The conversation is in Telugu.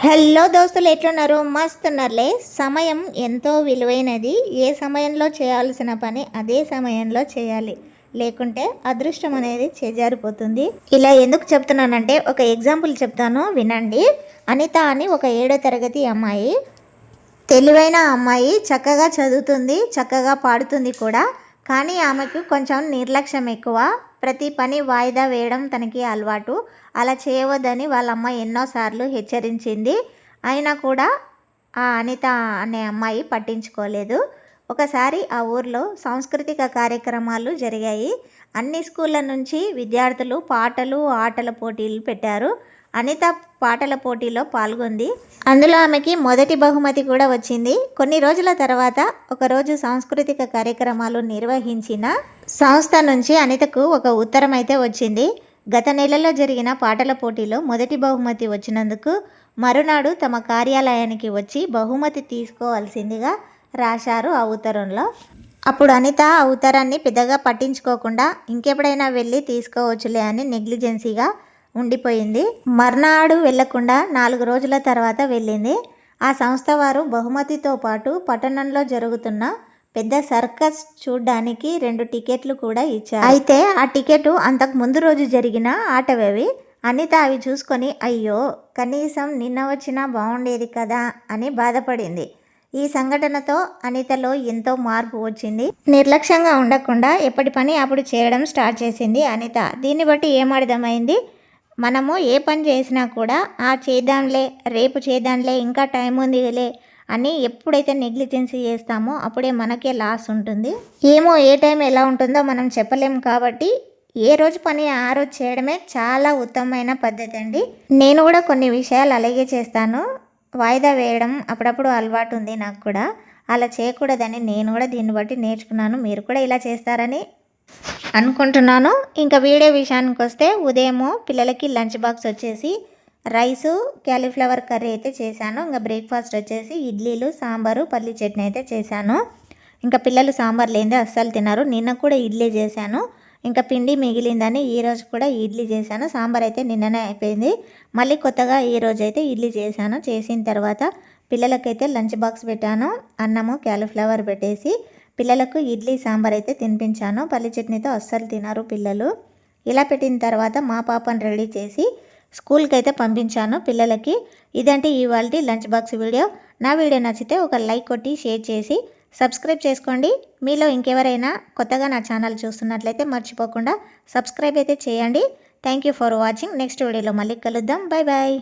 హలో దోస్తులు, ఎట్లున్నారు? మస్తున్నారులే. సమయం ఎంతో విలువైనది. ఏ సమయంలో చేయాల్సిన పని అదే సమయంలో చేయాలి, లేకుంటే అదృష్టం అనేది చేజారిపోతుంది. ఇలా ఎందుకు చెప్తున్నానంటే ఒక ఎగ్జాంపుల్ చెప్తాను, వినండి. అనిత అని ఒక 7వ తరగతి అమ్మాయి, తెలివైన అమ్మాయి, చక్కగా చదువుతుంది, చక్కగా పాడుతుంది కూడా. కానీ ఆమెకు కొంచెం నిర్లక్ష్యం ఎక్కువ. ప్రతి పని వాయిదా వేయడం తనకి అలవాటు. అలా చేయవద్దని వాళ్ళమ్మ ఎన్నోసార్లు హెచ్చరించింది. అయినా కూడా ఆ అనిత అనే అమ్మాయి పట్టించుకోలేదు. ఒకసారి ఆ ఊర్లో సాంస్కృతిక కార్యక్రమాలు జరిగాయి. అన్ని స్కూళ్ళ నుంచి విద్యార్థులు పాటలు, ఆటల పోటీలు పెట్టారు. అనిత పాటల పోటీలో పాల్గొంది. అందులో ఆమెకి మొదటి బహుమతి కూడా వచ్చింది. కొన్ని రోజుల తర్వాత ఒకరోజు సాంస్కృతిక కార్యక్రమాలు నిర్వహించిన సంస్థ నుంచి అనితకు ఒక ఉత్తరం అయితే వచ్చింది. గత నెలలో జరిగిన పాటల పోటీలో మొదటి బహుమతి వచ్చినందుకు మరునాడు తమ కార్యాలయానికి వచ్చి బహుమతి తీసుకోవాల్సిందిగా రాశారు ఆ ఉత్తరంలో. అప్పుడు అనిత ఆ ఉత్తరాన్ని పెద్దగా పట్టించుకోకుండా ఇంకెప్పుడైనా వెళ్ళి తీసుకోవచ్చులే అని నెగ్లిజెన్సీగా ఉండిపోయింది. మర్నాడు వెళ్లకుండా 4 రోజుల తర్వాత వెళ్ళింది. ఆ సంస్థ వారు బహుమతితో పాటు పట్టణంలో జరుగుతున్న పెద్ద సర్కస్ చూడ్డానికి 2 టికెట్లు కూడా ఇచ్చారు. అయితే ఆ టికెట్ అంతకు ముందు రోజు జరిగిన ఆటవేవి. అనిత అవి చూసుకొని అయ్యో, కనీసం నిన్న వచ్చినా బాగుండేది కదా అని బాధపడింది. ఈ సంఘటనతో అనితలో ఎంతో మార్పు వచ్చింది. నిర్లక్ష్యంగా ఉండకుండా ఎప్పటి పని అప్పుడు చేయడం స్టార్ట్ చేసింది అనిత. దీన్ని బట్టి ఏమర్థమైంది, మనము ఏ పని చేసినా కూడా చేద్దాంలే, రేపు చేద్దాంలే, ఇంకా టైం ఉందిలే అని ఎప్పుడైతే నెగ్లిజెన్సీ చేస్తామో అప్పుడే మనకే లాస్ ఉంటుంది. ఏమో ఏ టైం ఎలా ఉంటుందో మనం చెప్పలేము. కాబట్టి ఏ రోజు పని ఆ రోజు చేయడమే చాలా ఉత్తమమైన పద్ధతి అండి. నేను కూడా కొన్ని విషయాలు అలాగే చేస్తాను. వాయిదా వేయడం అప్పుడప్పుడు అలవాటు ఉంది నాకు కూడా. అలా చేయకూడదని నేను కూడా దీన్ని బట్టి నేర్చుకున్నాను. మీరు కూడా ఇలా చేస్తారని అనుకుంటున్నాను. ఇంకా వీడియో విషయానికి వస్తే, ఉదయము పిల్లలకి లంచ్ బాక్స్ వచ్చేసి రైసు, క్యాలీఫ్లవర్ కర్రీ అయితే చేశాను. ఇంకా బ్రేక్ఫాస్ట్ వచ్చేసి ఇడ్లీలు, సాంబారు, పల్లి చట్నీ అయితే చేశాను. ఇంకా పిల్లలు సాంబార్ లేనిదే అస్సలు తిన్నారు. నిన్న కూడా ఇడ్లీ చేశాను. ఇంకా పిండి మిగిలిందని ఈరోజు కూడా ఇడ్లీ చేశాను. సాంబార్ అయితే నిన్ననే అయిపోయింది. మళ్ళీ కొత్తగా ఈరోజు అయితే ఇడ్లీ చేశాను. చేసిన తర్వాత పిల్లలకైతే లంచ్ బాక్స్ పెట్టాను. అన్నము, క్యాలీఫ్లవర్ పెట్టేసి పిల్లలకు ఇడ్లీ, సాంబార్ అయితే తినిపించాను. పల్లి చట్నీతో అస్సలు తినరు పిల్లలు. ఇలా పెట్టిన తర్వాత మా పాపను రెడీ చేసి స్కూల్కి అయితే పంపించాను పిల్లలకి. ఇదంటే ఇవాల్టి లంచ్ బాక్స్ వీడియో. నా వీడియో నచ్చితే ఒక లైక్ కొట్టి షేర్ చేసి సబ్స్క్రైబ్ చేసుకోండి. మీలో ఇంకెవరైనా కొత్తగా నా ఛానల్ చూస్తున్నట్లయితే మర్చిపోకుండా సబ్స్క్రైబ్ అయితే చేయండి. Thank you for watching. Next వీడియోలో మళ్ళీ కలుద్దాం. Bye bye.